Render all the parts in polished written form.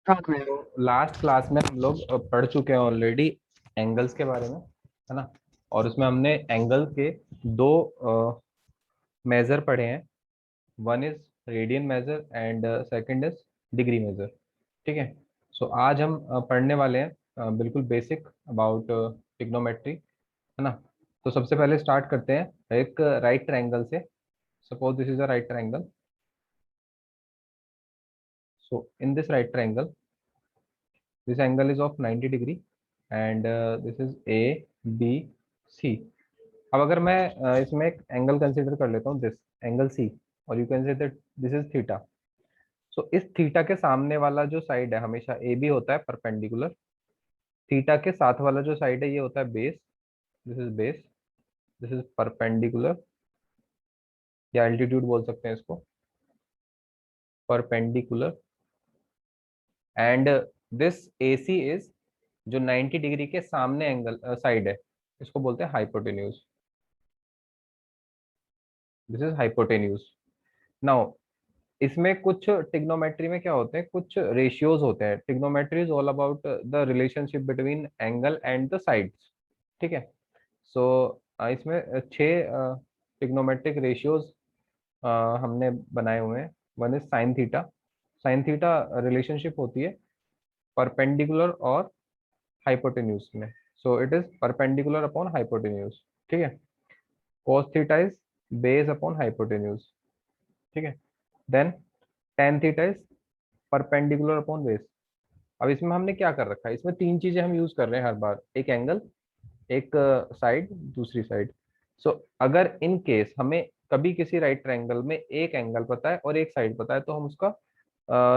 Progress. तो last class में हम लोग पढ़ चुके हैं ऑलरेडी एंगल्स के बारे में, है ना। और उसमें हमने एंगल के दो मेजर पढ़े हैं। One is radian measure and second is degree measure. ठीक है। सो आज हम पढ़ने वाले हैं बिल्कुल बेसिक अबाउट ट्रिग्नोमेट्री, है ना। तो सबसे पहले स्टार्ट करते हैं एक राइट ट्रायंगल से। Suppose this is a right triangle. So in this right triangle this angle is of 90 degree and this is A B C. अब अगर मैं इसमें एक एंगल कंसीडर कर लेता हूँ, दिस एंगल सी, और you can say that this is theta. So इस थीटा के सामने वाला जो साइड है हमेशा ए बी होता है परपेंडिकुलर। थीटा के साथ वाला जो साइड है ये होता है base. This is base. This is perpendicular, या एल्टीट्यूड बोल सकते हैं इसको, perpendicular. And this A C is जो 90 डिग्री के सामने एंगल साइड है, इसको बोलते हैं hypotenuse. This is hypotenuse. Now इसमें कुछ टिग्नोमेट्री में क्या होते हैं, कुछ रेशियोज होते हैं। Trigonometry is all about the relationship between angle and the sides. ठीक है। सो इसमें छह टिग्नोमेट्रिक रेशियोज हमने बनाए हुए हैं। One is sine theta. Sine theta relationship होती है परपेंडिकुलर और हाइपोटेन्यूज में। So it is perpendicular upon hypotenuse. ठीक है। cos theta is base upon hypotenuse. ठीक है। Then tan theta is perpendicular upon base. अब इसमें हमने क्या कर रखा है, इसमें तीन चीजें हम यूज कर रहे हैं हर बार, एक एंगल, एक साइड, दूसरी साइड। सो अगर इन केस हमें कभी किसी राइट ट्रायंगल में एक एंगल पता है और एक साइड पता है, तो हम उसका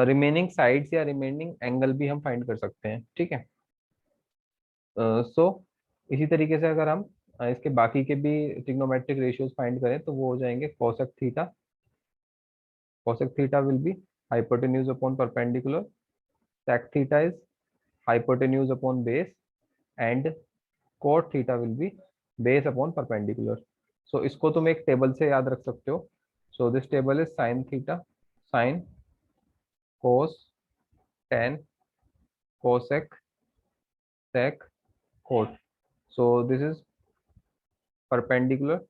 रिमेनिंग साइड्स या रिमेनिंग एंगल भी हम फाइंड कर सकते हैं। ठीक है। सो इसी तरीके से अगर हम इसके बाकी के भी ट्रिग्नोमेट्रिक रेशियोज फाइंड करें तो वो हो जाएंगे cosec theta. Cosec theta will be hypotenuse upon perpendicular. sec theta is hypotenuse upon base and cot theta will be base upon perpendicular. So इसको तुम एक टेबल से याद रख सकते हो। So this table is sin theta, sin, cos, tan, cosec, sec, cot. So this is perpendicular,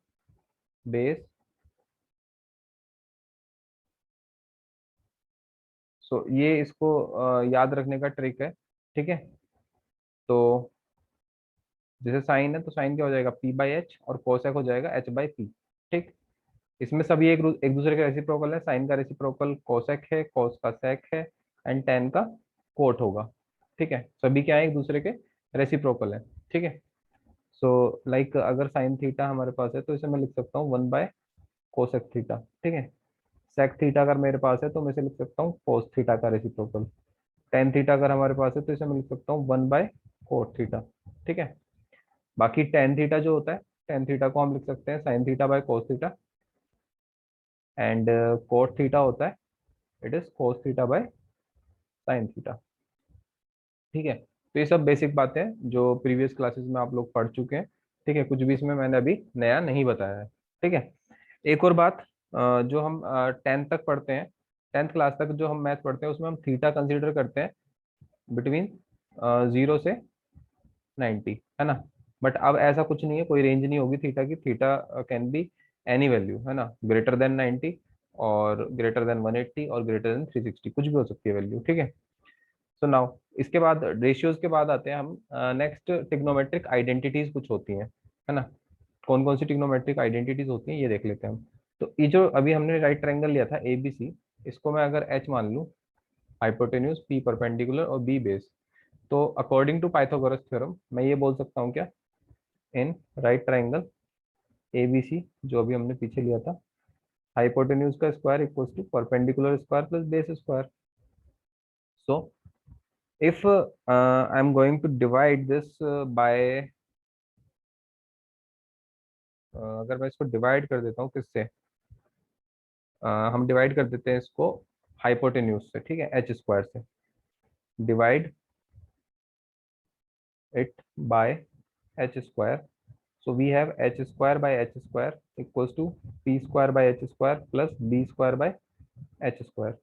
base. So ये इसको याद रखने का ट्रिक है। ठीक है। तो जैसे साइन है तो साइन क्या हो जाएगा, पी बाई एच, और कोसेक हो जाएगा एच बाई पी। ठीक। इसमें सभी एक दूसरे के रेसिप्रोकल है। साइन का रेसिप्रोकल कोसेक है, कोस का सेक है, एंड टेन का कोट होगा। ठीक है। सभी क्या है, एक दूसरे के रेसिप्रोकल है। ठीक है। सो लाइक अगर साइन थीटा हमारे पास है तो इसे मैं लिख सकता हूँ वन बाय कोसेक थीटा। ठीक है। सेक थीटा अगर मेरे पास है तो मैं इसे लिख सकता हूँ कोस थीटा का रेसिप्रोकल। टेन थीटा अगर हमारे पास है तो इसे मैं लिख सकता हूँ वन बाय कोट थीटा। ठीक है। बाकी टेन थीटा जो होता है, टेन थीटा को हम लिख सकते हैं sine theta by cos theta. And cot theta होता है, it is cos theta by sine theta. ठीक है। तो ये सब बेसिक बातें हैं जो प्रीवियस क्लासेस में आप लोग पढ़ चुके हैं। ठीक है। कुछ भी इसमें मैंने अभी नया नहीं बताया है। ठीक है। एक और बात, जो हम टेंथ तक पढ़ते हैं, टेंथ क्लास तक जो हम मैथ पढ़ते हैं उसमें हम थीटा कंसीडर करते हैं बिटवीन 0 से 90, है ना। बट अब ऐसा कुछ नहीं है, कोई रेंज नहीं होगी थीटा की। Theta can be any value, है ना, ग्रेटर देन 90 और ग्रेटर देन 180 और ग्रेटर देन 360, कुछ भी हो सकती है वैल्यू। ठीक है। सो नाउ इसके बाद रेशियोज के बाद आते हैं हम नेक्स्ट टिग्नोमेट्रिक आइडेंटिटीज कुछ होती हैं, है ना। कौन कौन सी टिग्नोमेट्रिक आइडेंटिटीज होती हैं ये देख लेते हैं हम। तो ये जो अभी हमने राइट ट्रायंगल लिया था ए बी सी, इसको मैं अगर एच मान लूँ, हाइपोटेन्यूज पी परपेंडिकुलर और बी बेस, तो अकॉर्डिंग टू पाइथागोरस थ्योरम मैं ये बोल सकता हूँ क्या, in right triangle A B C जो अभी हमने पीछे लिया था, हाइपोटेन्यूज का square equals to perpendicular square plus base square. So if I'm going to divide this by अगर मैं इसको डिवाइड कर देता हूँ किससे, हम डिवाइड कर देते हैं इसको हाइपोटेन्यूज से। ठीक है, एच स्क्वायर से। Divide it by H square. So we have H square by H square equals to P square by H square plus B square by H square.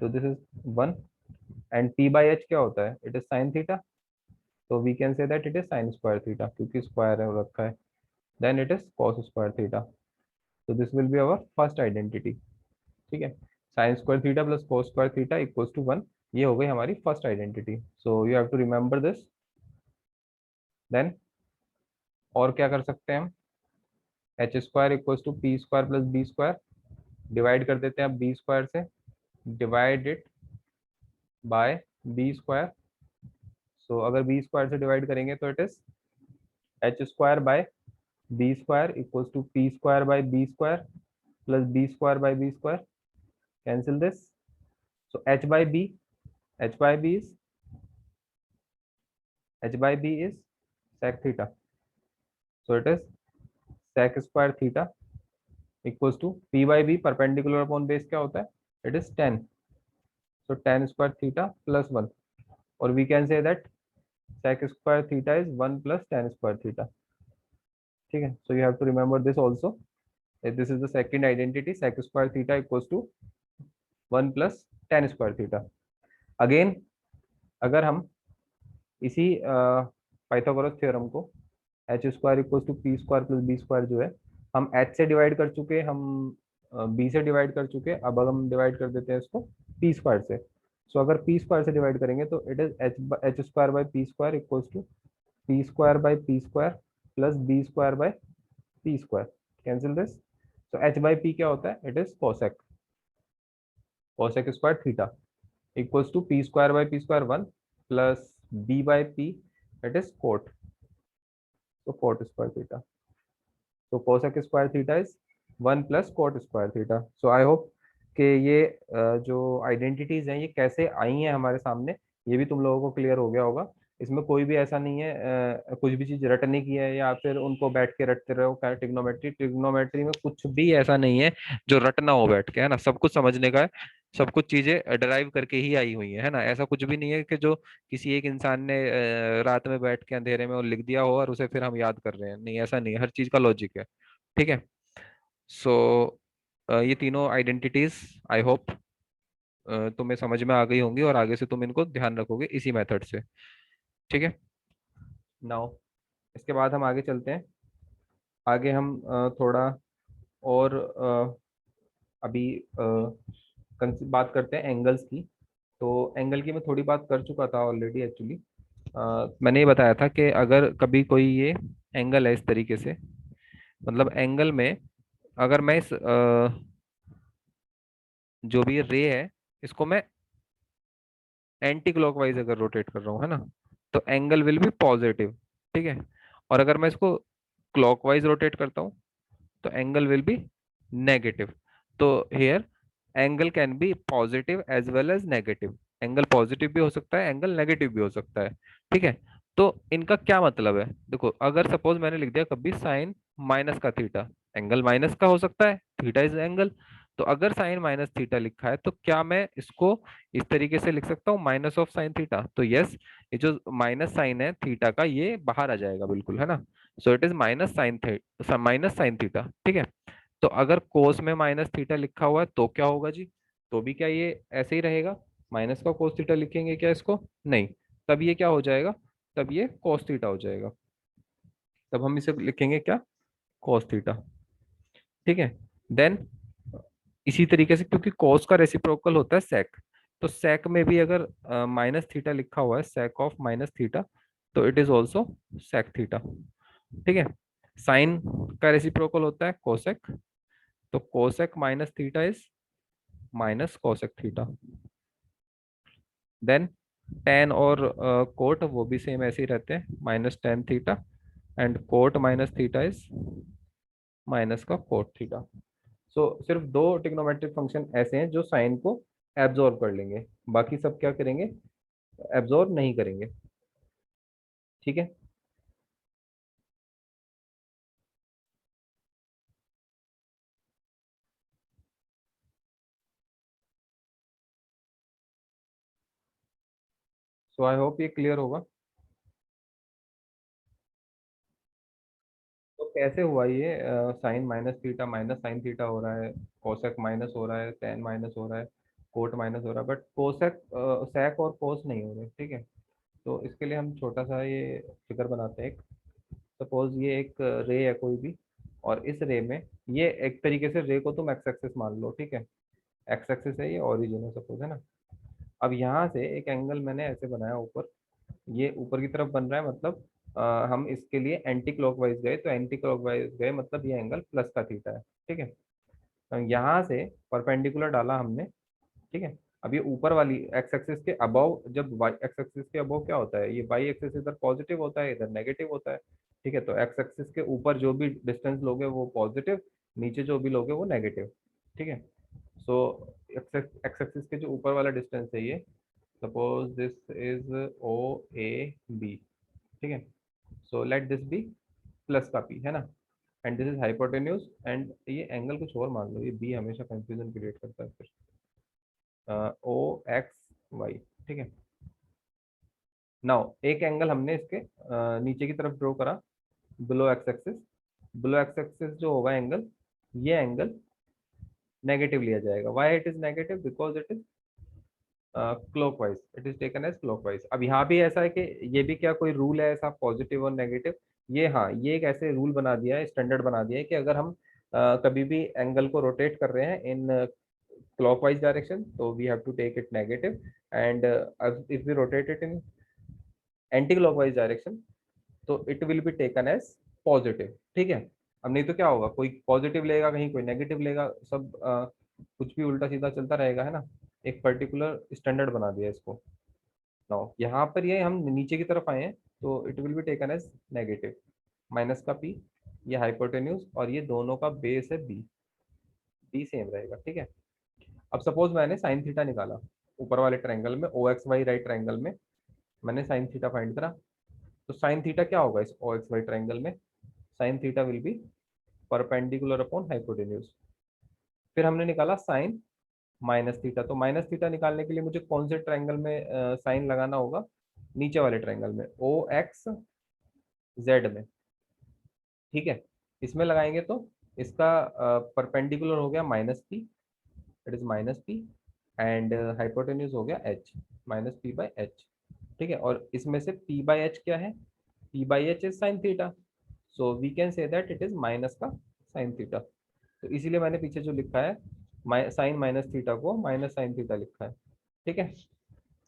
तो this is one. And P by H क्या होता है, it is sine theta, तो we can say that it is sine square theta, क्योंकि square है रखा है, then it is cos square theta. तो this will be our first identity. ठीक है, sine square theta plus cos square theta equals to 1, ये हो गई हमारी first identity. So you have to remember this. Then और क्या कर सकते हैं हम, H square equals to P square plus B square, divide कर देते हैं अब बी स्क्वायर से, divide it by B square. So अगर बी स्क्वायर से डिवाइड करेंगे तो it is H square by B square equals to P square by B square plus B square by B square, cancel this. So h by b is sec theta, so it is sec square theta equals to p by b, perpendicular upon base क्या होता है, it is 10, so tan square theta plus 1, or we can say that sec square theta is 1 plus tan square theta। ठीक है, so you have to remember this also, this is the second identity, sec square theta equals to 1 plus tan square theta। again अगर हम इसी Pythagoras theorem को H square equal to P square plus B square जो है, हम H से divide कर चुके, हम बी से डिवाइड कर चुके, अब अगर हम डिवाइड कर देते हैं इसको पी स्क्वायर से। सो अगर पी स्क्वायर से डिवाइड करेंगे तो it is H square by P square equals to P square by P square plus B square by P square, cancel this. So H by P क्या होता है, it is cosec, cosec square theta equals to P square by P square 1 plus B by P, it is cot, तो cot square theta. तो cosec square theta is 1 plus cot square theta. So I hope कि ये जो identities हैं ये कैसे आई हैं हमारे सामने, ये भी तुम लोगों को क्लियर हो गया होगा। इसमें कोई भी ऐसा नहीं है कुछ भी चीज रटने की है या फिर उनको बैठ के रटते रहो। क्या ट्रिग्नोमेट्री, ट्रिग्नोमेट्री में कुछ भी ऐसा नहीं है जो रटना हो बैठ के, है ना, सब कुछ समझने का है, सब कुछ चीजें डराइव करके ही आई हुई है ना। ऐसा कुछ भी नहीं है कि जो किसी एक इंसान ने रात में बैठ के अंधेरे में और लिख दिया हो और उसे फिर हम याद कर रहे हैं, नहीं ऐसा नहीं है, हर चीज का लॉजिक है। ठीक है, सो ये तीनों आइडेंटिटीज आई होप तुम्हें समझ में आ गई होंगी और आगे से तुम इनको ध्यान रखोगे इसी मेथड से। ठीक है, नाउ इसके बाद हम आगे चलते हैं। आगे हम थोड़ा और अभी बात करते हैं एंगल्स की। तो एंगल की मैं थोड़ी बात कर चुका था ऑलरेडी एक्चुअली। मैंने ये बताया था कि अगर कभी कोई ये एंगल है इस तरीके से, मतलब एंगल में अगर मैं इस जो भी रे है इसको मैं एंटी क्लॉकवाइज अगर रोटेट कर रहा हूँ, है ना, तो एंगल विल बी पॉजिटिव। ठीक है, और अगर मैं इसको क्लॉकवाइज रोटेट करता हूँ तो एंगल विल बी नेगेटिव। तो here angle can be positive as well as negative, angle positive भी हो सकता है, एंगल नेगेटिव भी हो सकता है। ठीक है, तो इनका क्या मतलब है, देखो अगर सपोज मैंने लिख दिया कभी साइन माइनस का थीटा, एंगल माइनस का हो सकता है, थीटा इज एंगल। तो अगर साइन माइनस थीटा लिखा है तो क्या मैं इसको इस तरीके से लिख सकता हूँ माइनस ऑफ साइन थीटा, तो यस, ये जो माइनस साइन है थीटा का ये बाहर आ जाएगा बिल्कुल, है ना। सो it is minus sine theta. ठीक है, तो अगर कोस में माइनस थीटा लिखा हुआ है तो क्या होगा जी, तो भी क्या ये ऐसे ही रहेगा, माइनस का कोस थीटा लिखेंगे क्या इसको, नहीं, तब ये क्या हो जाएगा, तब ये कोस थीटा हो जाएगा, तब हम इसे लिखेंगे क्या, कोस थीटा। ठीक है, देन इसी तरीके से क्योंकि कोस का रेसिप्रोकल होता है सेक, तो सेक में भी अगर माइनस थीटा लिखा हुआ है, सेक ऑफ माइनस थीटा, तो it is also sec theta. ठीक है, साइन का रेसिप्रोकल होता है कोसेक, तो cosec minus theta is minus cosec theta. Then tan और कोट वो भी सेम ऐसे ही रहते हैं, minus tan theta, and cot minus theta is minus का कोट थीटा। सो सिर्फ दो ट्रिग्नोमेट्रिक फंक्शन ऐसे हैं जो साइन को एब्जॉर्ब कर लेंगे, बाकी सब क्या करेंगे, एब्जॉर्ब नहीं करेंगे। ठीक है, सो आई होप ये क्लियर होगा। तो कैसे हुआ ये, sine minus theta minus sine theta हो रहा है, कोसेक माइनस हो रहा है, टेन माइनस हो रहा है, कोट माइनस हो रहा है, बट कोसेक सेक और कोस नहीं हो रहे, ठीक है। तो इसके लिए हम छोटा सा ये फिगर बनाते हैं। एक सपोज ये एक रे है कोई भी, और इस रे में ये एक तरीके से रे को तुम एक्स एक्सिस मान लो, ठीक है। एक्स एक्सिस है, ये ओरिजिन है सपोज, है ना। अब यहाँ से एक एंगल मैंने ऐसे बनाया ऊपर, ये ऊपर की तरफ बन रहा है, मतलब हम इसके लिए एंटी क्लॉकवाइज गए, तो एंटी क्लॉकवाइज गए मतलब ये एंगल प्लस का थीटा है, ठीक है। यहाँ से परपेंडिकुलर डाला हमने, ठीक है। अब ये ऊपर वाली एक्स एक्सिस के अबव, जब वाई एक्स एक्सिस के अबव क्या होता है, ये वाई एक्सिस इधर पॉजिटिव होता है, इधर नेगेटिव होता है, ठीक है। तो एक्स एक्सिस के ऊपर जो भी डिस्टेंस लोगे वो पॉजिटिव, नीचे जो भी लोगे वो नेगेटिव, ठीक है। सो एक्स एक्सिस के जो ऊपर वाला डिस्टेंस है ये, suppose this is O A B, ठीक है। So let this be plus का पी, है ना। एंड दिस इज हाइपोटेन्यूज, एंड ये एंगल कुछ और मान लो, ये बी हमेशा कंफ्यूजन क्रिएट करता है फिर, ओ एक्स वाई, ठीक है। नाउ एक एंगल हमने इसके नीचे की तरफ ड्रॉ करा, below X axis. Below X axis जो होगा एंगल, ये एंगल नेगेटिव लिया जाएगा। Why it is negative? Because it is clockwise, it is taken as clockwise. अब यहाँ भी ऐसा है कि ये भी क्या कोई रूल है ऐसा पॉजिटिव और नेगेटिव? ये हाँ, ये एक ऐसे रूल बना दिया है, स्टैंडर्ड बना दिया है कि अगर हम कभी भी एंगल को रोटेट कर रहे हैं इन clockwise direction, so we have to take it negative, and if we rotate it in anti-clockwise direction, तो it will be taken as positive, ठीक है। अब नहीं तो क्या होगा, कोई पॉजिटिव लेगा कहीं, कोई नेगेटिव लेगा, सब कुछ भी उल्टा सीधा चलता रहेगा, है ना। एक पर्टिकुलर स्टैंडर्ड बना दिया इसको। नाउ यहाँ पर ये हम नीचे की तरफ आए हैं, तो it will be taken as negative, minus का पी, ये हाइपोटेन्यूज, और ये दोनों का बेस है बी, बी सेम रहेगा, ठीक है। अब सपोज मैंने साइन थीटा निकाला ऊपर वाले ट्रायंगल में, ओ एक्स वाई राइट ट्रायंगल में मैंने साइन थीटा फाइंड करा। तो साइन थीटा क्या होगा इस ओ एक्स वाई ट्रायंगल में? Sine theta will be perpendicular upon hypotenuse. फिर हमने निकाला साइन माइनस थीटा। तो माइनस थीटा निकालने के लिए मुझे कौन से ट्रायंगल में साइन लगाना होगा? नीचे वाले ट्रायंगल में, ओ एक्स जेड में, ठीक है। इसमें लगाएंगे तो इसका परपेंडिकुलर हो गया minus P, it is minus P, and hypotenuse हो गया H, minus P by H, ठीक है। और इसमें से पी बाई एच क्या है? P by H is sine theta, so we can say that it is minus का साइन थीटा। तो इसीलिए मैंने पीछे जो लिखा है साइन माइनस थीटा को माइनस साइन थीटा लिखा है, ठीक है।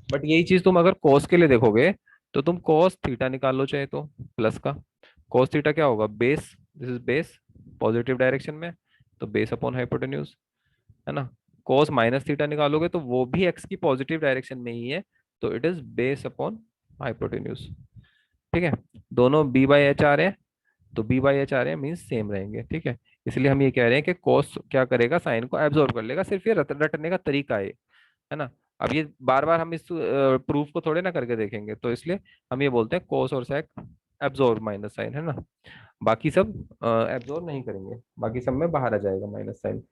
बट यही चीज तुम अगर कॉस के लिए देखोगे तो तुम कॉस थीटा निकाल लो चाहे तो, प्लस का। कॉस थीटा क्या होगा? Base, this is base, positive direction में, तो बेस अपॉन हाइपोटेन्यूज, है ना। cos माइनस थीटा निकालोगे तो वो भी x की पॉजिटिव डायरेक्शन में ही है, तो it is base upon hypotenuse, ठीक है। दोनों b बाई एच आ रहे हैं, तो b बाई एच आ रहे हैं मीन्स सेम रहेंगे, ठीक है। इसलिए हम ये कह रहे हैं कि cos क्या करेगा, साइन को एब्जॉर्ब कर लेगा, सिर्फ ये रटने का तरीका है ना। अब ये बार बार हम इस प्रूफ को थोड़े ना करके देखेंगे, तो इसलिए हम ये बोलते हैं cos और sec एब्जॉर्ब माइनस साइन, है ना। बाकी सब एब्जॉर्ब नहीं करेंगे, बाकी सब में बाहर आ जाएगा माइनस साइन,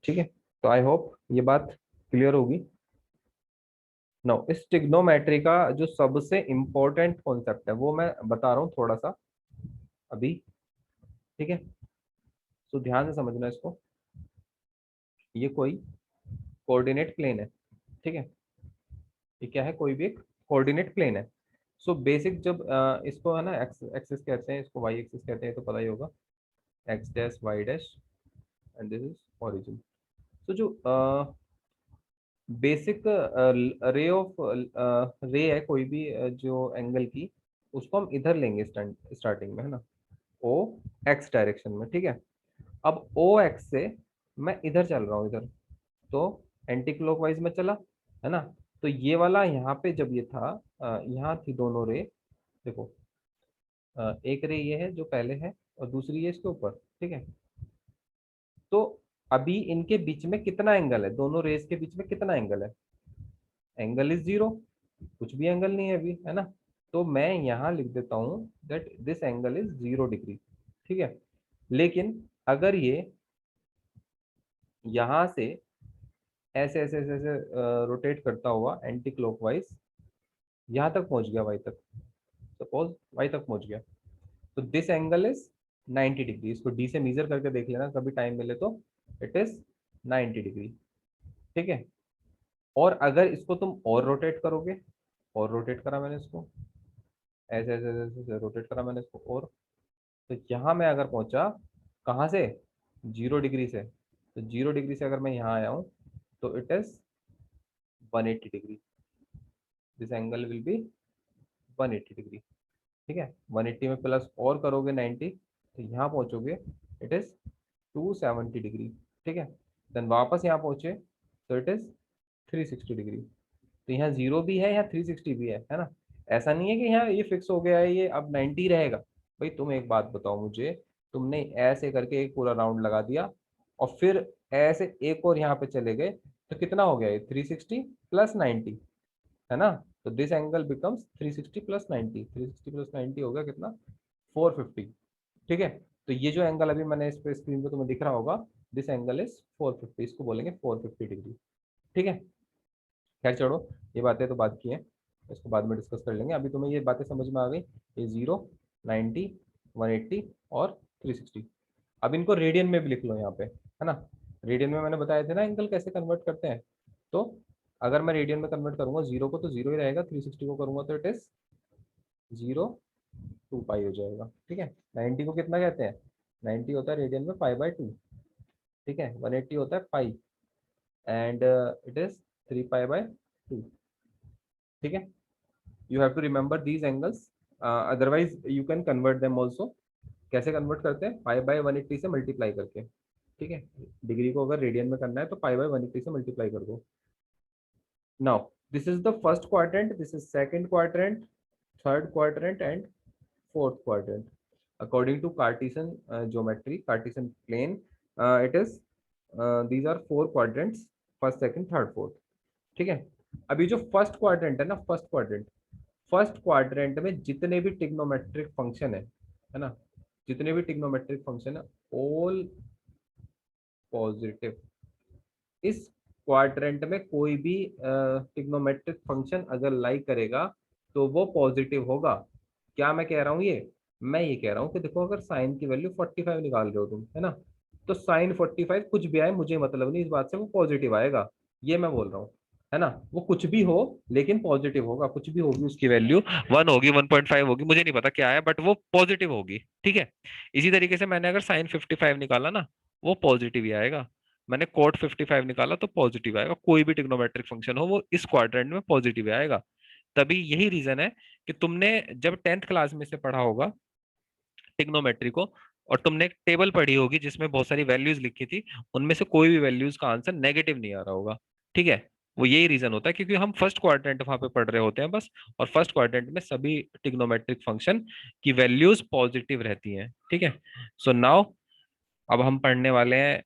ठीक है। तो आई होप ये बात क्लियर होगी। नो, इस ट्रिग्नोमेट्री का जो सबसे इंपॉर्टेंट कॉन्सेप्ट है वो मैं बता रहा हूँ थोड़ा सा अभी, ठीक है। तो ध्यान से समझना इसको। ये कोई कोऑर्डिनेट प्लेन है, ठीक है। ये क्या है? कोई भी एक कोऑर्डिनेट प्लेन है। सो बेसिक जब इसको है ना एक्स एक्सिस कहते हैं, इसको वाई एक्सिस कहते हैं, तो पता ही होगा, X dash Y dash, and this is origin. तो जो बेसिक रे ऑफ रे है कोई भी जो एंगल की, उसको हम इधर लेंगे स्टार्टिंग में, है ना, ओ एक्स डायरेक्शन में, ठीक है। अब ओ एक्स से मैं इधर चल रहा हूँ, इधर, तो एंटी क्लॉकवाइज में चला, है ना। तो ये वाला यहाँ पे जब ये था, यहाँ थी दोनों रे, देखो, एक रे ये है जो पहले है, और दूसरी ये इसके ऊपर, ठीक है। तो अभी इनके बीच में कितना एंगल है? दोनों रेस के बीच में कितना एंगल है? एंगल इज जीरो, कुछ भी एंगल नहीं है अभी, है ना। तो मैं यहाँ लिख देता हूँ that this angle is 0 degree, ठीक है। लेकिन अगर ये यहाँ से ऐसे ऐसे ऐसे ऐसे रोटेट करता हुआ एंटी क्लॉकवाइज यहाँ तक पहुंच गया, वाई तक, सपोज वाई तक पहुंच गया, तो दिस एंगल इज 90 डिग्री। इसको डी से मेजर करके देख लेना कभी टाइम मिले तो, इट इज 90 डिग्री, ठीक है। और अगर इसको तुम और रोटेट करोगे, और रोटेट करा मैंने इसको, ऐसे ऐसे ऐसे ऐसे रोटेट करा मैंने इसको, और तो यहाँ मैं अगर पहुंचा कहाँ से, 0 डिग्री से, तो 0 डिग्री से अगर मैं यहाँ आया हूँ तो it is 180 degree, this angle will B 180 degree. ठीक है, 180 में प्लस और करोगे 90, तो यहाँ पहुंचोगे इट इज 270 डिग्री। ठीक है, देन वापस यहाँ पहुंचे तो इट इज 360 डिग्री। तो यहाँ 0 भी है, यहाँ 360 भी है ना। ऐसा नहीं है कि यहाँ ये फिक्स हो गया है, ये अब 90 रहेगा। भाई तुम एक बात बताओ मुझे, तुमने ऐसे करके एक पूरा राउंड लगा दिया और फिर ऐसे एक और यहाँ पे चले गए, तो कितना हो गया ये, 360 प्लस 90, है ना। तो this angle becomes 360 plus 90, 360 plus 90 हो गया कितना, 450। ठीक है, तो ये जो एंगल अभी मैंने इस पे स्क्रीन पे तुम्हें दिख रहा होगा, दिस एंगल इज 450, इसको बोलेंगे 450 डिग्री। ठीक है, खैर छोड़ो, ये बातें तो बात की हैं, इसको बाद में डिस्कस कर लेंगे। अभी तुम्हें ये बातें समझ में आ गई, ये 0, 90, 180 और 360। अब इनको रेडियन में भी लिख लो यहाँ पे, है ना। रेडियन में मैंने बताया था ना एंगल कैसे कन्वर्ट करते हैं। तो अगर मैं रेडियन में कन्वर्ट करूंगा 0 को तो 0 ही रहेगा, 360 को करूंगा तो इट इज 0 2 पाई हो जाएगा। ठीक है, 90 को कितना कहते हैं, 90 होता है रेडियन में 5/2। ठीक है, 180 होता है pi, and it is 3 pi. ठीक है, you have to remember these angles, otherwise you can convert them also. कैसे कन्वर्ट करते हैं, पाई/180 से मल्टीप्लाई करके। ठीक है, डिग्री को अगर रेडियन में करना है तो पाई/180 से मल्टीप्लाई कर दो। Now this is the first quadrant, this is second quadrant, third quadrant and fourth quadrant. According to Cartesian geometry, Cartesian plane, it is these are 4 quadrants, first, second, third, fourth. ठीक है, अभी जो first quadrant है ना, first quadrant में जितने भी trigonometric function है ना, जितने भी टिग्नोमेट्रिक फंक्शन है, ऑल पॉजिटिव। इस क्वाड्रेंट में कोई भी टिग्नोमेट्रिक फंक्शन अगर लाई करेगा तो वो पॉजिटिव होगा। क्या मैं कह रहा हूँ ये, मैं ये कह रहा हूँ कि देखो, अगर साइन की वैल्यू 45 निकाल रहे हो तुम, है ना, तो साइन 45 कुछ भी आए मुझे मतलब नहीं इस बात से, वो पॉजिटिव आएगा, ये मैं बोल रहा हूँ, है ना। वो कुछ भी हो लेकिन पॉजिटिव होगा, कुछ भी होगी उसकी वैल्यू, 1 होगी, 1.5 होगी, मुझे नहीं पता क्या है, बट वो पॉजिटिव होगी। ठीक है, इसी तरीके से मैंने अगर साइन 55 निकाला ना, वो पॉजिटिव ही आएगा। मैंने कोट 55 निकाला तो पॉजिटिव आएगा, कोई भी ट्रिग्नोमेट्रिक फंक्शन हो वो इस क्वाड्रेंट में पॉजिटिव आएगा। तभी यही रीजन है कि तुमने जब 10th क्लास में से पढ़ा होगा ट्रिग्नोमेट्री को, और तुमने एक टेबल पढ़ी होगी जिसमें बहुत सारी वैल्यूज लिखी थी, उनमें से कोई भी वैल्यूज का आंसर नेगेटिव नहीं आ रहा होगा। ठीक है, वो यही रीजन होता है क्योंकि हम फर्स्ट क्वाड्रेंट वहां पे पढ़ रहे होते हैं बस, और फर्स्ट क्वाड्रेंट में सभी ट्रिग्नोमेट्रिक फंक्शन की वैल्यूज पॉजिटिव रहती हैं। ठीक है, सो नाउ अब हम पढ़ने वाले हैं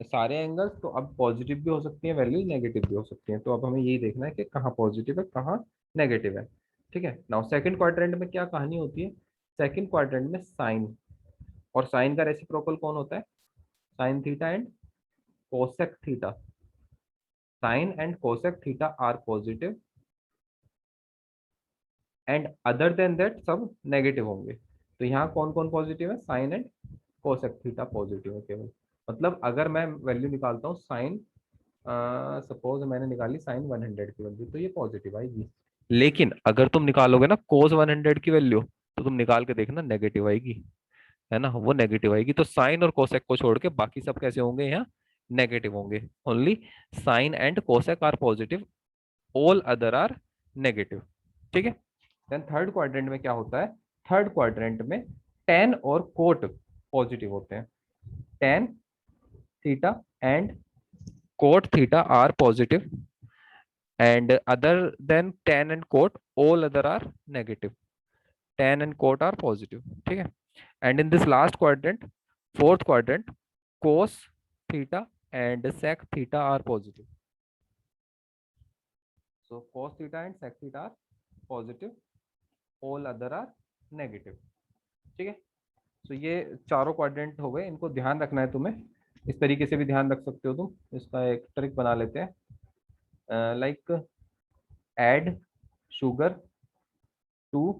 सारे एंगल्स, तो अब पॉजिटिव भी हो सकती है वैल्यूज, नेगेटिव भी हो सकती हैं, तो अब हमें यही देखना है कि कहाँ पॉजिटिव है कहाँ नेगेटिव है। ठीक है, नाउ सेकंड क्वाड्रेंट में क्या कहानी होती है, सेकंड क्वाड्रेंट में साइन, और साइन का रेसिप्रोकल कौन होता है, sine theta and cosec theta. Sine and cosec theta are positive and other than that सब नेगेटिव होंगे। तो यहाँ कौन कौन पॉजिटिव है, sine and cosec theta positive है केवल। मतलब अगर मैं वैल्यू निकालता हूँ साइन, सपोज मैंने निकाली साइन 100 की वैल्यू, तो ये पॉजिटिव आएगी। लेकिन अगर तुम निकालोगे ना कोस 100 की वैल्यू, तो तुम निकाल के देखना नेगेटिव आएगी, है ना, वो नेगेटिव आएगी। तो साइन और कोसेक को छोड़ के बाकी सब कैसे होंगे, यहाँ नेगेटिव होंगे। Only sine and cosec are positive, all other are negative. ठीक है, देन थर्ड क्वाड्रेंट में क्या होता है, थर्ड क्वाड्रेंट में टेन और कोट पॉजिटिव होते हैं। Tan theta and cot theta are positive, and other than tan and cot all other are negative, tan and cot are positive. ठीक है, and in this last quadrant, fourth quadrant, cos theta and sec theta are positive. So cos theta and sec theta are positive, all other are negative. ठीक है, तो ये चारों quadrant हो गए, इनको ध्यान रखना है तुम्हें, इस तरीके से भी ध्यान रख सकते हो तुम। इसका एक ट्रिक बना लेते हैं, like add sugar to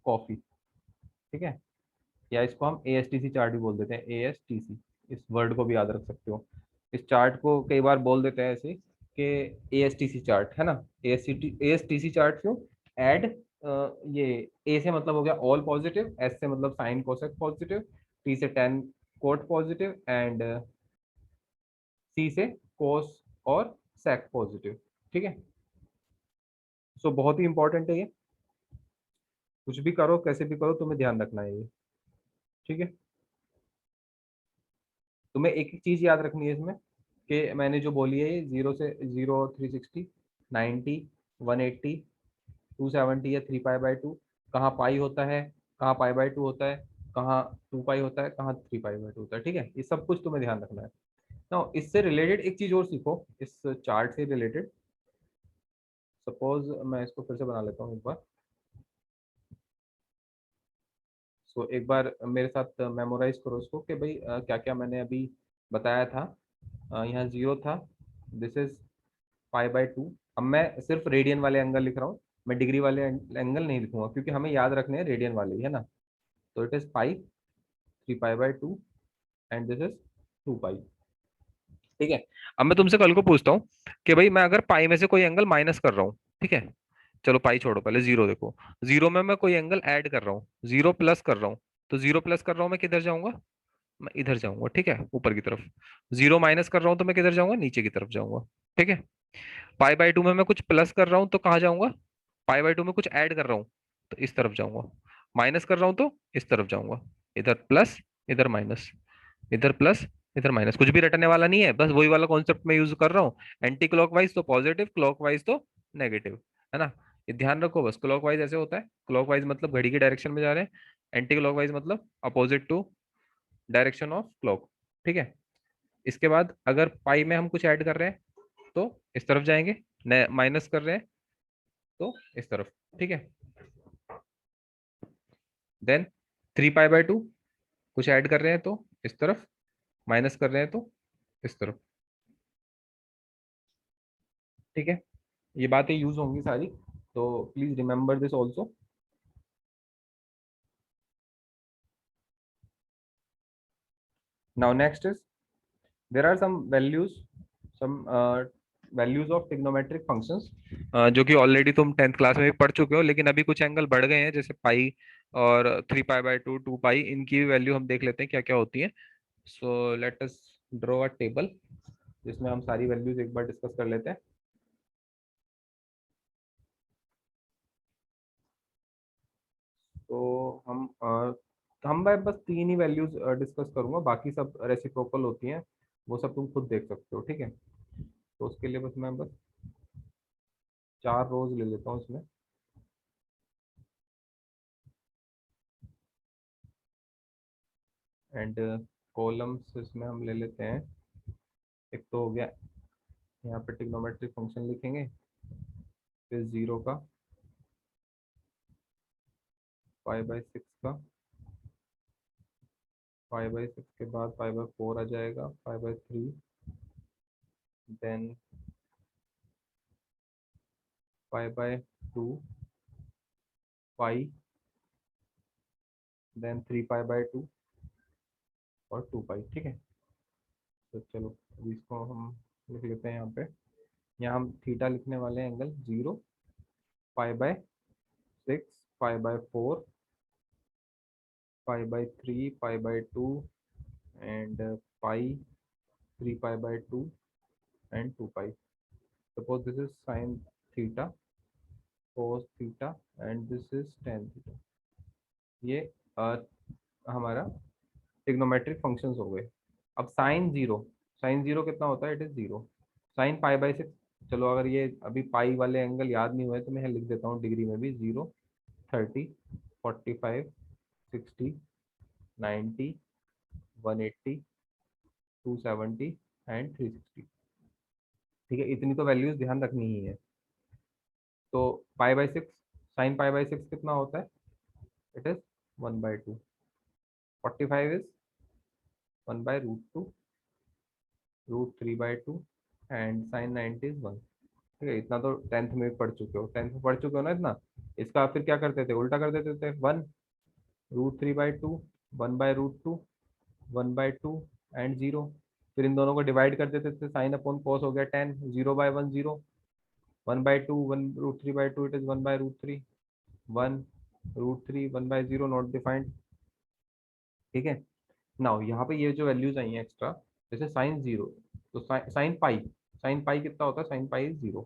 coffee. ठीक है, या इसको हम ASTC चार्ट भी बोल देते हैं, ASTC, इस वर्ड को भी याद रख सकते हो। इस चार्ट को कई बार बोल देते हैं ऐसे के ASTC चार्ट है ना, ASTC चार्ट क्यों एड, ये ए से मतलब हो गया ऑल पॉजिटिव, एस से मतलब साइन कोसेक पॉजिटिव, टी से टेन कोट पॉजिटिव, एंड सी से कोस और सेक पॉजिटिव। ठीक है, सो बहुत ही इंपॉर्टेंट है ये, कुछ भी करो कैसे भी करो तुम्हें ध्यान रखना है ये। ठीक है, तुम्हें एक एक चीज याद रखनी है इसमें कि मैंने जो बोली है ये 0 से 0, 360, 90, 180, 270 या 3 पाई बाय 2, कहाँ पाई होता है, कहाँ पाई बाय 2 होता है, कहाँ 2 पाई होता है, कहाँ 3 पाई बाय 2 होता है। ठीक है, ये सब कुछ तुम्हें ध्यान रखना है। ना इससे रिलेटेड एक चीज और सीखो, इस चार्ट से रिलेटेड। सपोज मैं इसको फिर से बना लेता हूँ एक बार। सो एक बार मेरे साथ मेमोराइज करो इसको कि भाई क्या क्या मैंने अभी बताया था। यहाँ 0 था, दिस इज पाई बाय 2। अब मैं सिर्फ रेडियन वाले एंगल लिख रहा हूँ, मैं डिग्री वाले एंगल नहीं लिखूंगा क्योंकि हमें याद रखने हैं रेडियन वाले ही, है ना। तो it is pi, 3 pi by 2, and this is 2 पाई। ठीक है, अब मैं तुमसे कल को पूछता हूँ कि भाई मैं अगर पाई में से कोई एंगल माइनस कर रहा हूँ, ठीक है, चलो पाई छोड़ो, पहले जीरो देखो। जीरो में मैं कोई एंगल ऐड कर रहा हूँ, जीरो प्लस कर रहा हूँ, तो जीरो प्लस कर रहा हूँ मैं किधर जाऊंगा, मैं इधर जाऊंगा। ठीक है, ऊपर की तरफ। जीरो माइनस कर रहा हूँ तो मैं किधर जाऊंगा, नीचे की तरफ जाऊंगा। ठीक है, पाई बाय 2 में मैं कुछ प्लस कर रहा हूँ तो कहाँ जाऊंगा, पाई बाय 2 में कुछ ऐड कर रहा हूँ तो इस तरफ जाऊंगा। माइनस कर रहा हूँ तो इस तरफ जाऊंगा, इधर प्लस इधर माइनस, इधर प्लस इधर माइनस, कुछ भी रटने वाला नहीं है, बस वही वाला कॉन्सेप्ट मैं यूज कर रहा हूँ। एंटी क्लॉकवाइज तो पॉजिटिव, क्लॉकवाइज तो नेगेटिव, है ना। ये ध्यान रखो बस, क्लॉकवाइज ऐसे होता है, क्लॉकवाइज मतलब घड़ी की डायरेक्शन में जा रहे हैं, एंटी क्लॉकवाइज मतलब opposite to direction of clock. ठीक है, इसके बाद अगर पाई में हम कुछ ऐड कर रहे हैं तो इस तरफ जाएंगे, माइनस कर रहे हैं तो इस तरफ। ठीक है, देन 3 पाई बाय 2, कुछ ऐड कर रहे हैं तो इस तरफ, माइनस कर रहे हैं तो इस तरफ। ठीक है, ये बातें यूज होंगी सारी, तो please remember this also. Now next is, there are some values, some values of trigonometric functions, जो कि ऑलरेडी तुम 10th क्लास में भी पढ़ चुके हो, लेकिन अभी कुछ एंगल बढ़ गए हैं जैसे पाई और 3 पाई बाय 2, 2 पाई, इनकी वैल्यू हम देख लेते हैं क्या क्या होती है। So let us draw a table जिसमें हम सारी वैल्यूज एक बार डिस्कस कर लेते हैं। तो हम भाई बस तीन ही वैल्यूज डिस्कस करूंगा, बाकी सब रेसिप्रोकल होती हैं, वो सब तुम खुद देख सकते हो। ठीक है, तो उसके लिए बस मैं बस 4 रोज ले लेता हूँ इसमें, एंड कॉलम्स इसमें हम ले लेते हैं। एक तो हो गया, यहाँ पे ट्रिग्नोमेट्रिक फंक्शन लिखेंगे, फिर 0 का, पाई बाय 6 का, पाई बाय 6 के बाद पाई बाय 4 आ जाएगा, pi by 3, then pi by 2, pi, then 3 pi by 2 और 2 पाई। ठीक है, तो चलो अभी इसको हम लिख लेते हैं यहाँ पे। यहाँ हम थीटा लिखने वाले हैं angle 0, pi by 6, pi by 4, pi by 3, pi by 2, and pi, 3 pi by 2, and 2 pi. Suppose this is sine theta, cos theta, and this is tan theta. ये हमारा ट्रिग्नोमेट्रिक फंक्शंस हो गए। अब साइन जीरो कितना होता है, it is 0। Sign pi by 6, चलो अगर ये अभी पाई वाले एंगल याद नहीं हुए तो मैं यहाँ लिख देता हूँ डिग्री में भी, 0, 30, 45, 60, 90, 180, 270 एंड 360। ठीक है, इतनी तो वैल्यूज ध्यान रखनी ही है। तो pi by 6, sine pi by 6 कितना होता है, it is 1/2। 45 is 1/√2, √3/2, and sine 90 is 1। ठीक है, इतना तो 10th में भी पढ़ चुके हो, 10th में पढ़ चुके हो ना इतना। इसका फिर क्या करते थे, उल्टा कर देते थे, 1 √3/2, 1/√2, 1/2 एंड 0। फिर इन दोनों को डिवाइड कर देते थे, साइन अपॉन कॉस हो गया 10, 0/1 0, 1/2 1√3/2, इट इज 1/√3, 1√3, 1/0 नॉट डिफाइंड। ठीक है। नाउ यहाँ पे ये जो वैल्यूज आई हैं एक्स्ट्रा, जैसे साइन 0, तो साइन पाई कितना होता है, साइन पाई इज 0।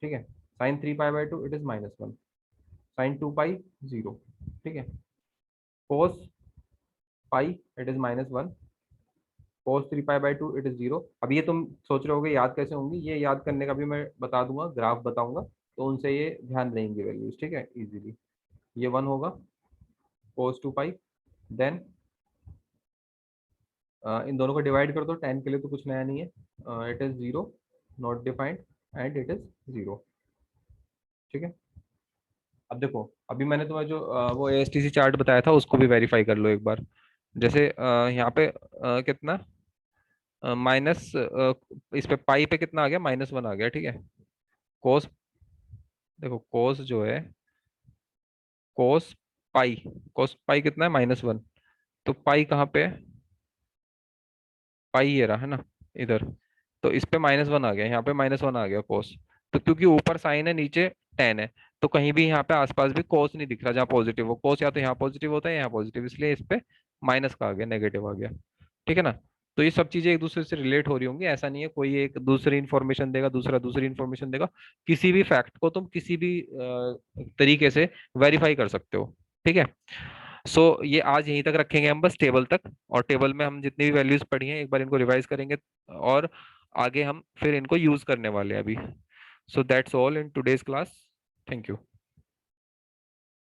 ठीक है। Sine 3π/2 it is -1, sine 2π 0। ठीक है। Cos pi it is -1, cos 3π/2 it is 0। अब ये तुम सोच रहे होगे याद कैसे होंगी, ये याद करने का भी मैं बता दूंगा, ग्राफ बताऊंगा, तो उनसे ये ध्यान रहेंगे वैल्यूज। ठीक है, इजीली। ये 1 होगा, कोस 2π, देन इन दोनों को डिवाइड कर दो, 10 के लिए तो कुछ नया नहीं है, it is 0 not defined and it is 0। ठीक है। अब देखो, अभी मैंने तुम्हें जो वो एएसटीसी चार्ट बताया था उसको भी वेरीफाई कर लो एक बार। जैसे यहाँ पे कितना माइनस, इस पे पाई पे कितना आ गया, -1 आ गया। ठीक है। कोस, देखो कोस जो है, कोस पाई, कोस पाई कितना है, -1। तो पाई कहाँ पे है, पाई ये रहा है ना इधर। तो इस पे -1 आ गया, यहाँ पे -1 आ गया कोस। तो क्योंकि ऊपर साइन है नीचे टेन है, तो कहीं भी यहाँ पे आसपास भी कोस नहीं दिख रहा जहाँ पॉजिटिव हो। कोस या तो यहाँ पॉजिटिव होता है यहाँ पॉजिटिव, इसलिए इस पे माइनस का आ गया, नेगेटिव आ गया। ठीक है ना। तो ये सब चीजें एक दूसरे से रिलेट हो रही होंगी, ऐसा नहीं है कोई एक दूसरी इन्फॉर्मेशन देगा दूसरा दूसरी इन्फॉर्मेशन देगा। किसी भी फैक्ट को तुम किसी भी तरीके से वेरीफाई कर सकते हो। ठीक है। सो ये आज यहीं तक रखेंगे हम, बस टेबल तक। और टेबल में हम जितनी भी वैल्यूज पढ़ी हैं एक बार इनको रिवाइज करेंगे, और आगे हम फिर इनको यूज करने वाले हैं अभी। So that's all in today's class. Thank you.